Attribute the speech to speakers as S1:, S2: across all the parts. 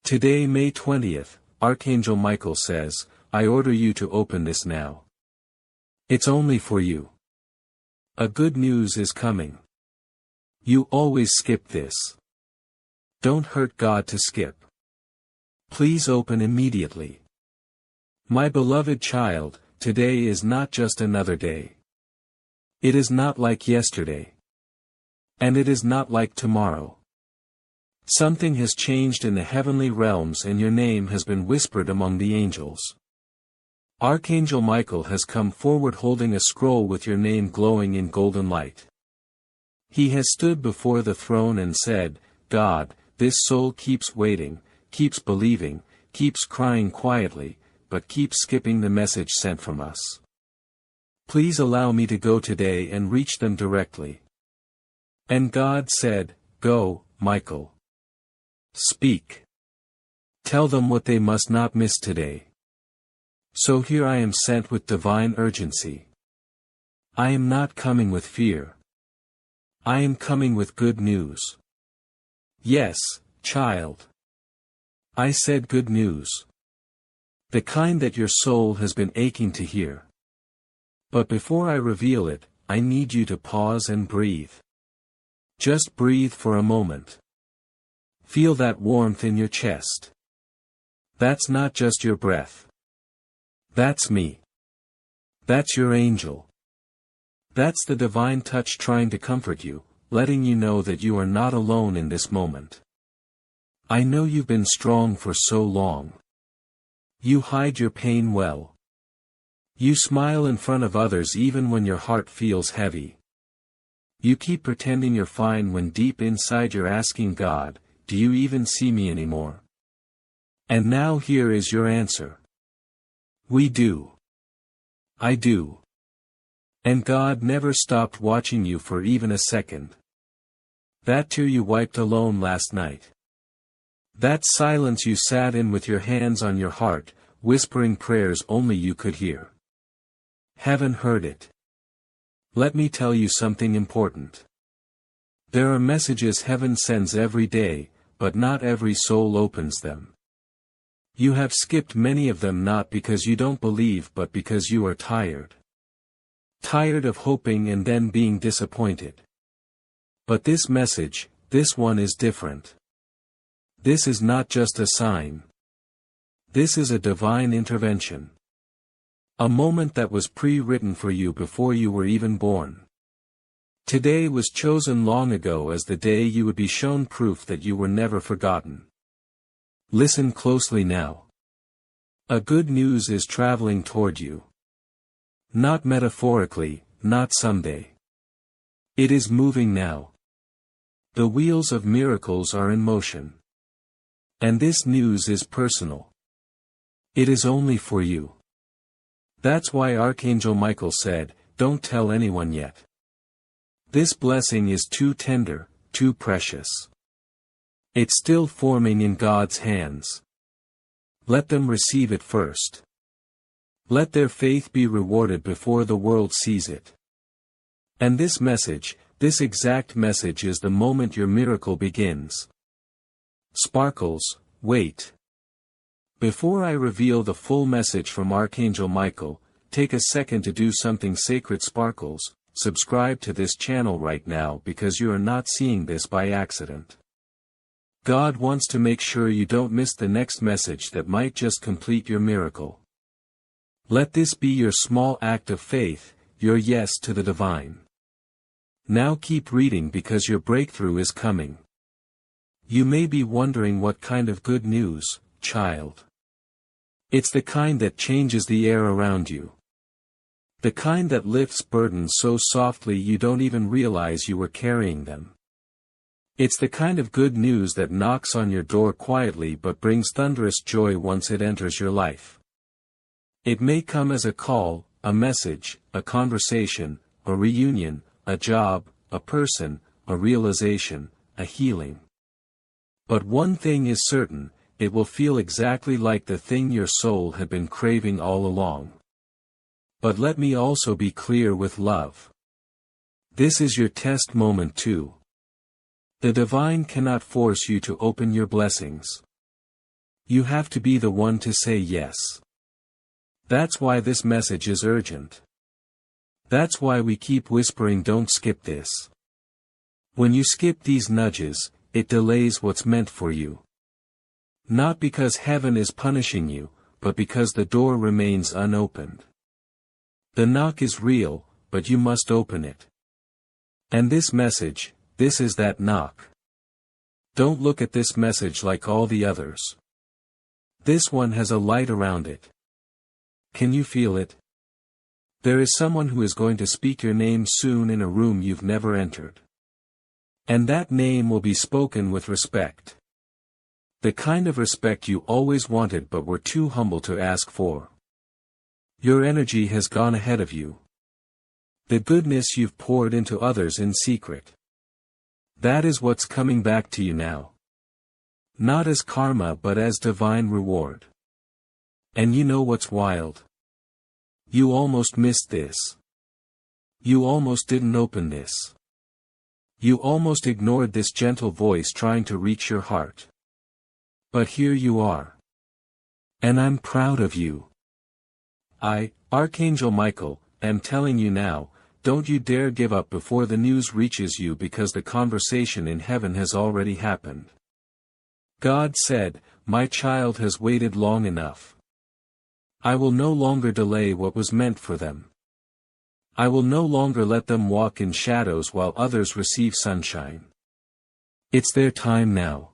S1: Today, May 20th, Archangel Michael says, I order you to open this now. It's only for you. A good news is coming. You always skip this. Don't hurt God to skip. Please open immediately. My beloved child, today is not just another day. It is not like yesterday. And it is not like tomorrow. Something has changed in the heavenly realms and your name has been whispered among the angels. Archangel Michael has come forward holding a scroll with your name glowing in golden light. He has stood before the throne and said, God, this soul keeps waiting, keeps believing, keeps crying quietly, but keeps skipping the message sent from us. Please allow me to go today and reach them directly. And God said, Go, Michael. Speak. Tell them what they must not miss today. So here I am sent with divine urgency. I am not coming with fear. I am coming with good news. Yes, child. I said good news. The kind that your soul has been aching to hear. But before I reveal it, I need you to pause and breathe. Just breathe for a moment. Feel that warmth in your chest. That's not just your breath. That's me. That's your angel. That's the divine touch trying to comfort you, letting you know that you are not alone in this moment. I know you've been strong for so long. You hide your pain well. You smile in front of others even when your heart feels heavy. You keep pretending you're fine when deep inside you're asking God, do you even see me anymore? And now here is your answer. We do. I do. And God never stopped watching you for even a second. That tear you wiped alone last night. That silence you sat in with your hands on your heart, whispering prayers only you could hear. Heaven heard it. Let me tell you something important. There are messages heaven sends every day, but not every soul opens them. You have skipped many of them not because you don't believe but because you are tired. Tired of hoping and then being disappointed. But this message, this one is different. This is not just a sign. This is a divine intervention. A moment that was pre-written for you before you were even born. Today was chosen long ago as the day you would be shown proof that you were never forgotten. Listen closely now. A good news is traveling toward you. Not metaphorically, not someday. It is moving now. The wheels of miracles are in motion. And this news is personal. It is only for you. That's why Archangel Michael said, don't tell anyone yet. This blessing is too tender, too precious. It's still forming in God's hands. Let them receive it first. Let their faith be rewarded before the world sees it. And this message, this exact message is the moment your miracle begins. Sparkles, wait. Before I reveal the full message from Archangel Michael, take a second to do something sacred. Sparkles, subscribe to this channel right now because you are not seeing this by accident. God wants to make sure you don't miss the next message that might just complete your miracle. Let this be your small act of faith, your yes to the divine. Now keep reading because your breakthrough is coming. You may be wondering what kind of good news, child. It's the kind that changes the air around you. The kind that lifts burdens so softly you don't even realize you were carrying them. It's the kind of good news that knocks on your door quietly but brings thunderous joy once it enters your life. It may come as a call, a message, a conversation, a reunion, a job, a person, a realization, a healing. But one thing is certain, it will feel exactly like the thing your soul had been craving all along. But let me also be clear with love. This is your test moment too. The divine cannot force you to open your blessings. You have to be the one to say yes. That's why this message is urgent. That's why we keep whispering, don't skip this. When you skip these nudges, it delays what's meant for you. Not because heaven is punishing you, but because the door remains unopened. The knock is real, but you must open it. And this message, this is that knock. Don't look at this message like all the others. This one has a light around it. Can you feel it? There is someone who is going to speak your name soon in a room you've never entered. And that name will be spoken with respect. The kind of respect you always wanted but were too humble to ask for. Your energy has gone ahead of you. The goodness you've poured into others in secret. That is what's coming back to you now. Not as karma but as divine reward. And you know what's wild? You almost missed this. You almost didn't open this. You almost ignored this gentle voice trying to reach your heart. But here you are. And I'm proud of you. I, Archangel Michael, am telling you now, don't you dare give up before the news reaches you, because the conversation in heaven has already happened. God said, my child has waited long enough. I will no longer delay what was meant for them. I will no longer let them walk in shadows while others receive sunshine. It's their time now.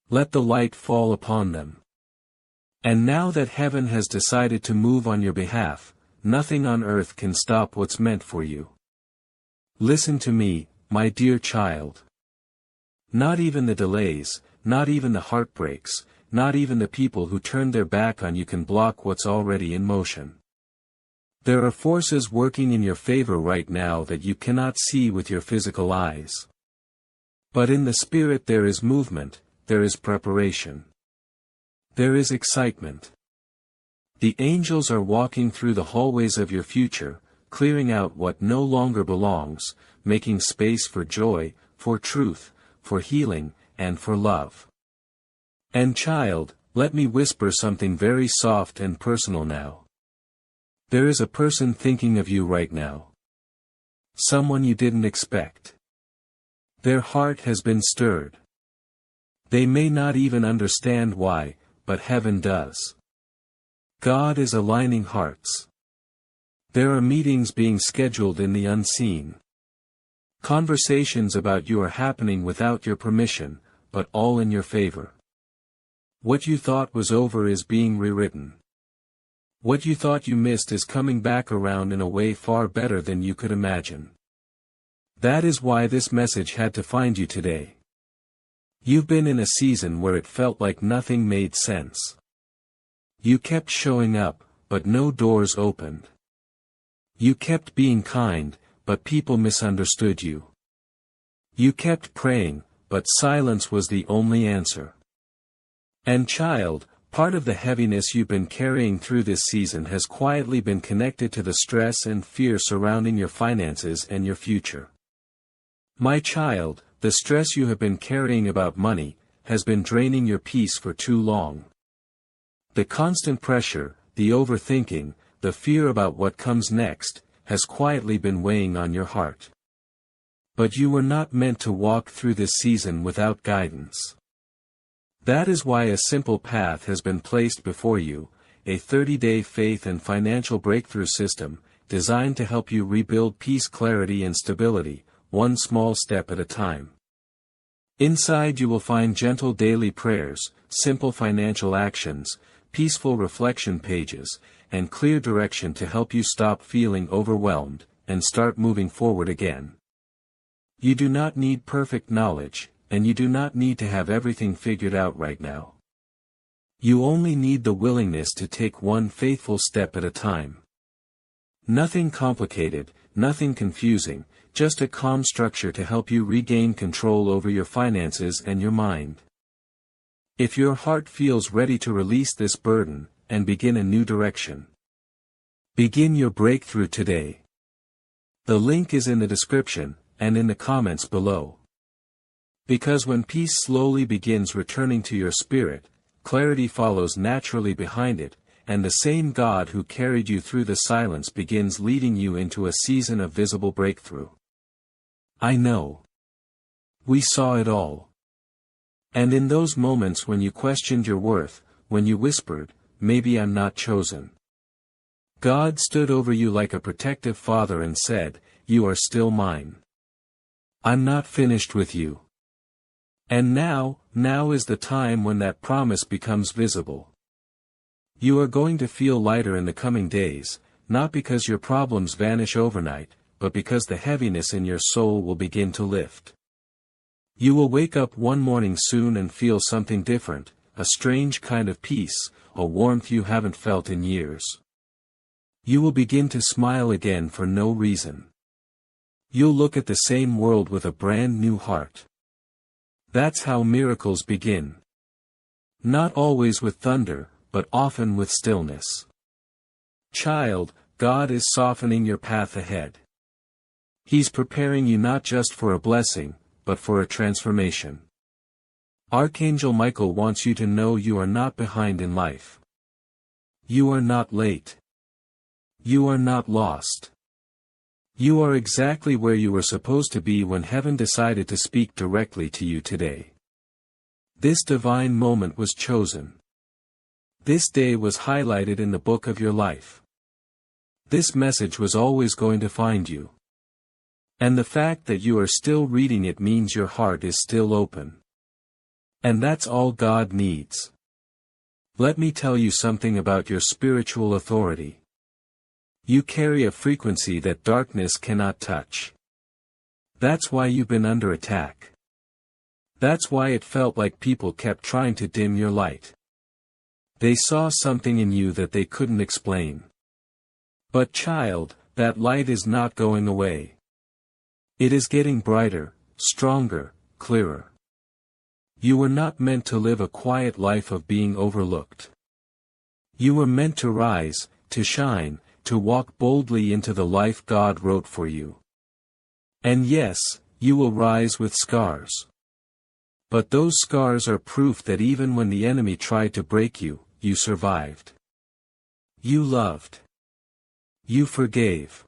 S1: Let the light fall upon them. And now that heaven has decided to move on your behalf, nothing on earth can stop what's meant for you. Listen to me, my dear child. Not even the delays, not even the heartbreaks, not even the people who turned their back on you can block what's already in motion. There are forces working in your favor right now that you cannot see with your physical eyes. But in the spirit there is movement, there is preparation. There is excitement. The angels are walking through the hallways of your future, clearing out what no longer belongs, making space for joy, for truth, for healing, and for love. And child, let me whisper something very soft and personal now. There is a person thinking of you right now. Someone you didn't expect. Their heart has been stirred. They may not even understand why, but heaven does. God is aligning hearts. There are meetings being scheduled in the unseen. Conversations about you are happening without your permission, but all in your favor. What you thought was over is being rewritten. What you thought you missed is coming back around in a way far better than you could imagine. That is why this message had to find you today. You've been in a season where it felt like nothing made sense. You kept showing up, but no doors opened. You kept being kind, but people misunderstood you. You kept praying, but silence was the only answer. And child, part of the heaviness you've been carrying through this season has quietly been connected to the stress and fear surrounding your finances and your future. My child, the stress you have been carrying about money has been draining your peace for too long. The constant pressure, the overthinking, the fear about what comes next, has quietly been weighing on your heart. But you were not meant to walk through this season without guidance. That is why a simple path has been placed before you, a 30-day faith and financial breakthrough system, designed to help you rebuild peace, clarity and stability, one small step at a time. Inside you will find gentle daily prayers, simple financial actions, peaceful reflection pages, and clear direction to help you stop feeling overwhelmed, and start moving forward again. You do not need perfect knowledge, and you do not need to have everything figured out right now. You only need the willingness to take one faithful step at a time. Nothing complicated, nothing confusing, just a calm structure to help you regain control over your finances and your mind. If your heart feels ready to release this burden, and begin a new direction, begin your breakthrough today. The link is in the description, and in the comments below. Because when peace slowly begins returning to your spirit, clarity follows naturally behind it, and the same God who carried you through the silence begins leading you into a season of visible breakthrough. I know. We saw it all. And in those moments when you questioned your worth, when you whispered, "Maybe I'm not chosen," God stood over you like a protective father and said, "You are still mine. I'm not finished with you." And now is the time when that promise becomes visible. You are going to feel lighter in the coming days, not because your problems vanish overnight, but because the heaviness in your soul will begin to lift. You will wake up one morning soon and feel something different, a strange kind of peace, a warmth you haven't felt in years. You will begin to smile again for no reason. You'll look at the same world with a brand new heart. That's how miracles begin. Not always with thunder, but often with stillness. Child, God is softening your path ahead. He's preparing you not just for a blessing, but for a transformation. Archangel Michael wants you to know you are not behind in life. You are not late. You are not lost. You are exactly where you were supposed to be when heaven decided to speak directly to you today. This divine moment was chosen. This day was highlighted in the book of your life. This message was always going to find you. And the fact that you are still reading it means your heart is still open. And that's all God needs. Let me tell you something about your spiritual authority. You carry a frequency that darkness cannot touch. That's why you've been under attack. That's why it felt like people kept trying to dim your light. They saw something in you that they couldn't explain. But child, that light is not going away. It is getting brighter, stronger, clearer. You were not meant to live a quiet life of being overlooked. You were meant to rise, to shine, to walk boldly into the life God wrote for you. And yes, you will rise with scars. But those scars are proof that even when the enemy tried to break you, you survived. You loved. You forgave.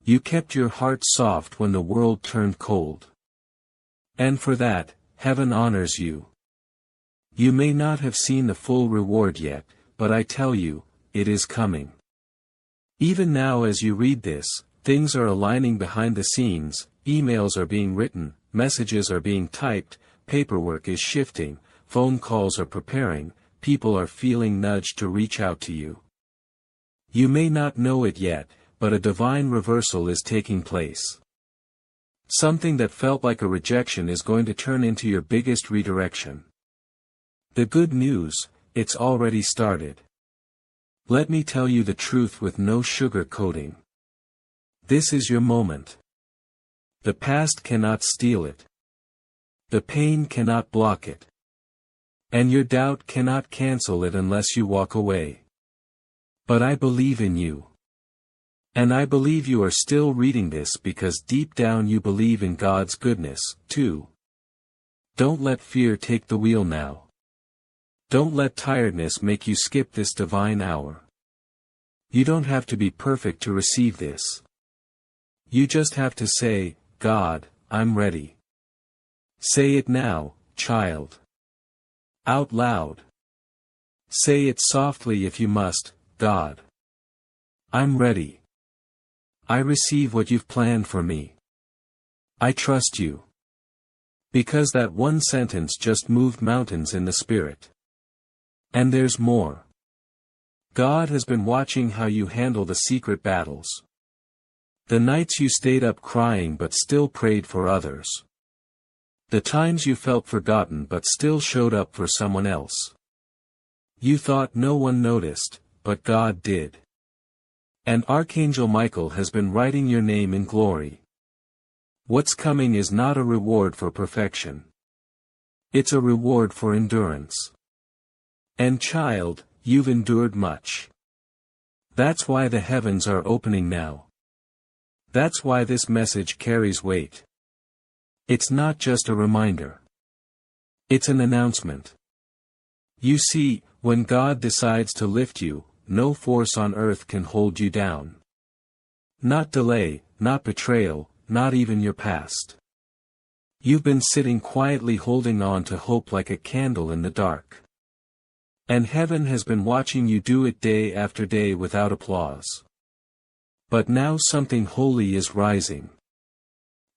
S1: You kept your heart soft when the world turned cold. And for that, heaven honors you. You may not have seen the full reward yet, but I tell you, it is coming. Even now as you read this, things are aligning behind the scenes, emails are being written, messages are being typed, paperwork is shifting, phone calls are preparing, people are feeling nudged to reach out to you. You may not know it yet, but a divine reversal is taking place. Something that felt like a rejection is going to turn into your biggest redirection. The good news, it's already started. Let me tell you the truth with no sugar coating. This is your moment. The past cannot steal it. The pain cannot block it. And your doubt cannot cancel it unless you walk away. But I believe in you. And I believe you are still reading this because deep down you believe in God's goodness, too. Don't let fear take the wheel now. Don't let tiredness make you skip this divine hour. You don't have to be perfect to receive this. You just have to say, God, I'm ready. Say it now, child. Out loud. Say it softly if you must, God. I'm ready. I receive what you've planned for me. I trust you. Because that one sentence just moved mountains in the spirit. And there's more. God has been watching how you handle the secret battles. The nights you stayed up crying but still prayed for others. The times you felt forgotten but still showed up for someone else. You thought no one noticed, but God did. And Archangel Michael has been writing your name in glory. What's coming is not a reward for perfection. It's a reward for endurance. And child, you've endured much. That's why the heavens are opening now. That's why this message carries weight. It's not just a reminder. It's an announcement. You see, when God decides to lift you, no force on earth can hold you down. Not delay, not betrayal, not even your past. You've been sitting quietly holding on to hope like a candle in the dark. And heaven has been watching you do it day after day without applause. But now something holy is rising.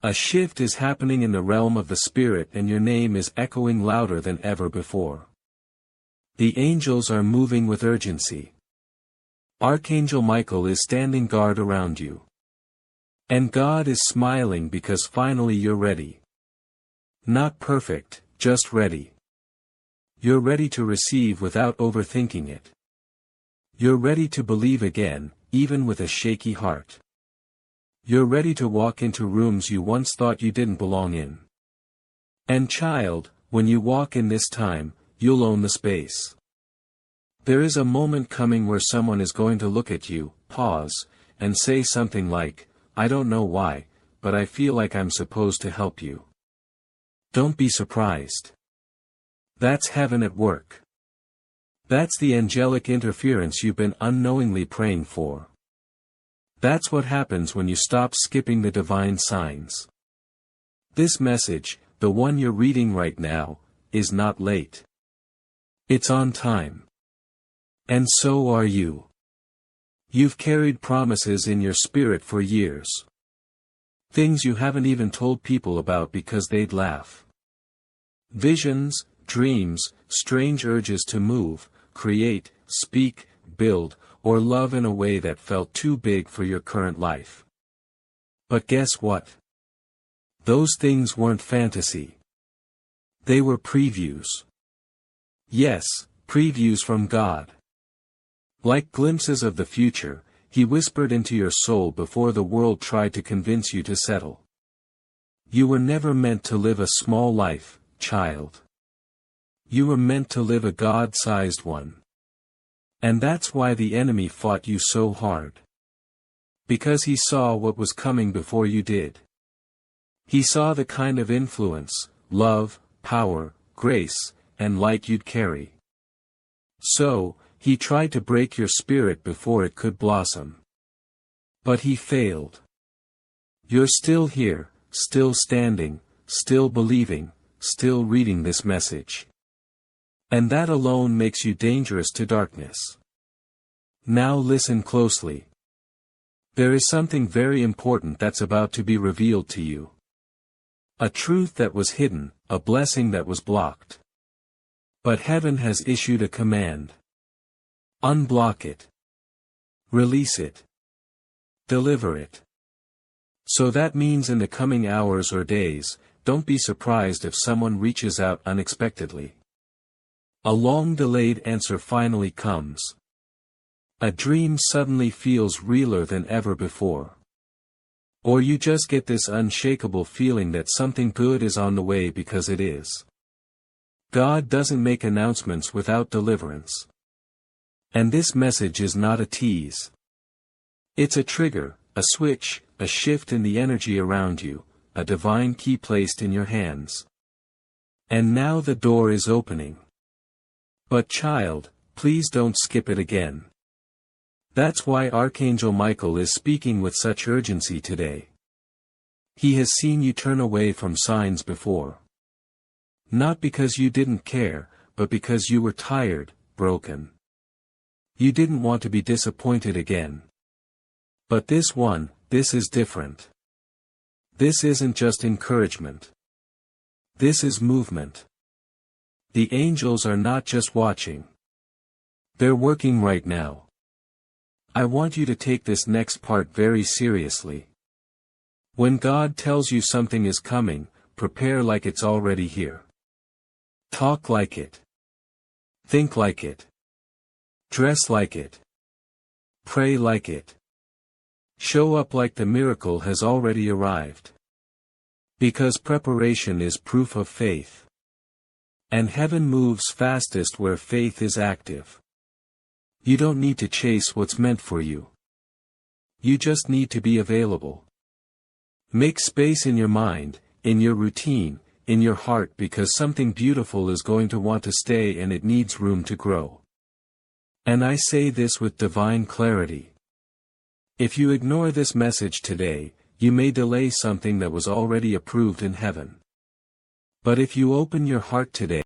S1: A shift is happening in the realm of the Spirit, and your name is echoing louder than ever before. The angels are moving with urgency. Archangel Michael is standing guard around you. And God is smiling because finally you're ready. Not perfect, just ready. You're ready to receive without overthinking it. You're ready to believe again, even with a shaky heart. You're ready to walk into rooms you once thought you didn't belong in. And child, when you walk in this time, you'll own the space. There is a moment coming where someone is going to look at you, pause, and say something like, "I don't know why, but I feel like I'm supposed to help you." Don't be surprised. That's heaven at work. That's the angelic interference you've been unknowingly praying for. That's what happens when you stop skipping the divine signs. This message, the one you're reading right now, is not late. It's on time. And so are you. You've carried promises in your spirit for years. Things you haven't even told people about because they'd laugh. Visions, dreams, strange urges to move, create, speak, build, or love in a way that felt too big for your current life. But guess what? Those things weren't fantasy. They were previews. Yes, previews from God. Like glimpses of the future, He whispered into your soul before the world tried to convince you to settle. You were never meant to live a small life, child. You were meant to live a God-sized one. And that's why the enemy fought you so hard. Because he saw what was coming before you did. He saw the kind of influence, love, power, grace, and light you'd carry. So, he tried to break your spirit before it could blossom. But he failed. You're still here, still standing, still believing, still reading this message. And that alone makes you dangerous to darkness. Now listen closely. There is something very important that's about to be revealed to you. A truth that was hidden, a blessing that was blocked. But heaven has issued a command. Unblock it. Release it. Deliver it. So that means in the coming hours or days, don't be surprised if someone reaches out unexpectedly. A long-delayed answer finally comes. A dream suddenly feels realer than ever before. Or you just get this unshakable feeling that something good is on the way because it is. God doesn't make announcements without deliverance. And this message is not a tease. It's a trigger, a switch, a shift in the energy around you, a divine key placed in your hands. And now the door is opening. But child, please don't skip it again. That's why Archangel Michael is speaking with such urgency today. He has seen you turn away from signs before. Not because you didn't care, but because you were tired, broken. You didn't want to be disappointed again. But this is different. This isn't just encouragement. This is movement. The angels are not just watching. They're working right now. I want you to take this next part very seriously. When God tells you something is coming, prepare like it's already here. Talk like it. Think like it. Dress like it. Pray like it. Show up like the miracle has already arrived. Because preparation is proof of faith. And heaven moves fastest where faith is active. You don't need to chase what's meant for you. You just need to be available. Make space in your mind, in your routine, in your heart because something beautiful is going to want to stay and it needs room to grow. And I say this with divine clarity. If you ignore this message today, you may delay something that was already approved in heaven. But if you open your heart today,